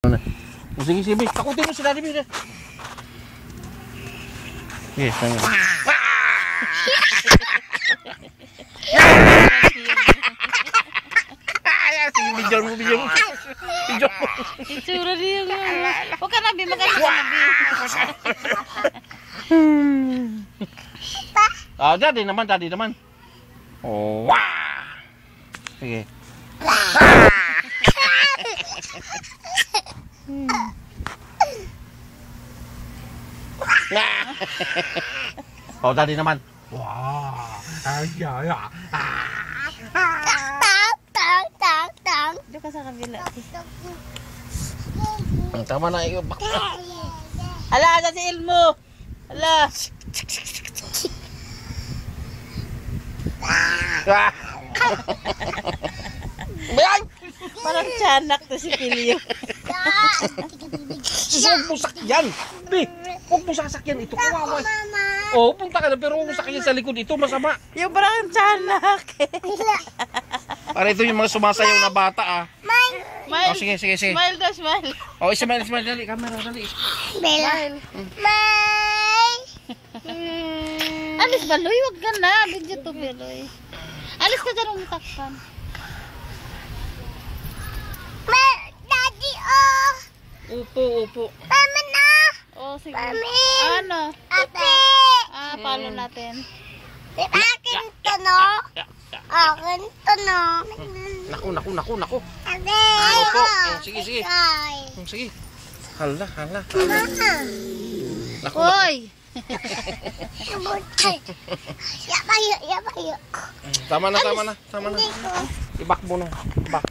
Sige, sige, takutin mo si Daddy Bill. Yes, tama. Sige, video mo. Video mo. Itsura niya nga. Huwag ka nabi, maganda ka nabi. Daddy naman. Oh, wah! Sige. Oh, Daddy naman. Wah! Ay. Diyo ka sa kabila. Tama na iyo. Hala, asa si Ilmo. Hala. Parang tiyanak to si Pilio. Huwag mo sakyan. Be, huwag mo sasakyan ito. Kawawa. Oh, punta ka na pero huwag mo sakyan sa likod ito. Masama. Yung parang tiyanak. Para ito yung mga sumasayaw na bata ah. Smile. Oh, sige. Smile daw, smile. Oh, smile. Dali, camera, dali. Smile. Alis ba, Loy? Huwag ka na. Video to, Loy. Alis ka dyan umitakpan. Daddy, oh! Upo. Mama na! Oh, sige. Mami! Ano? Ate! Follow natin. Akin to, no? Akin to, no? Naku. Ate! Opo. Oh, sige. Ay! Sige. Hala. Naku. Hoy! Ay! Yabayo! Tama na. Ibak mo na. Ibak.